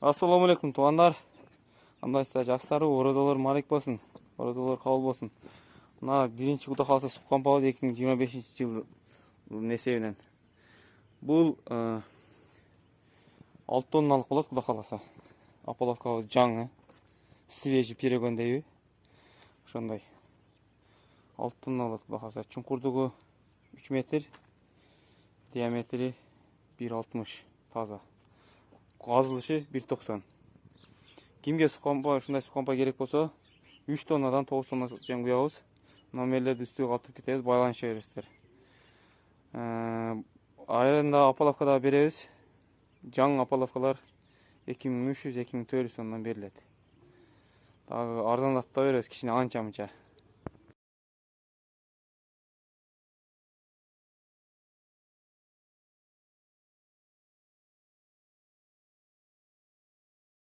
Assalamu alaikum туғандар. Андайсыздар, жакшылар, оразалар марек болсын. Оразалар кабыл болсын. Мына биринчи Кудай кааласа суккан пабыз 2025-жылдын эсебинен. Бул 6 тонналык болот Кудай кааласа. Аполовкабыз жаңы, свежий перегондейби. Ошондой 6 тонналык Кудай кааласа. Чуңкурдугу 3 метр, диаметри 1,60 таза. Казылышы 1,90. Кимге ушундай сукканпа керек болсо 3 тоннадан 9 тонна жем куябыз. Номерлерди үстүгө калтырып кетебиз, байланыша бересиздер. Айрында Аполовкада беребиз. Жаңы Аполовкалар 2300-2400 сомдон берилет. Дагы арзандатып да беребиз, кичине анча-мынча.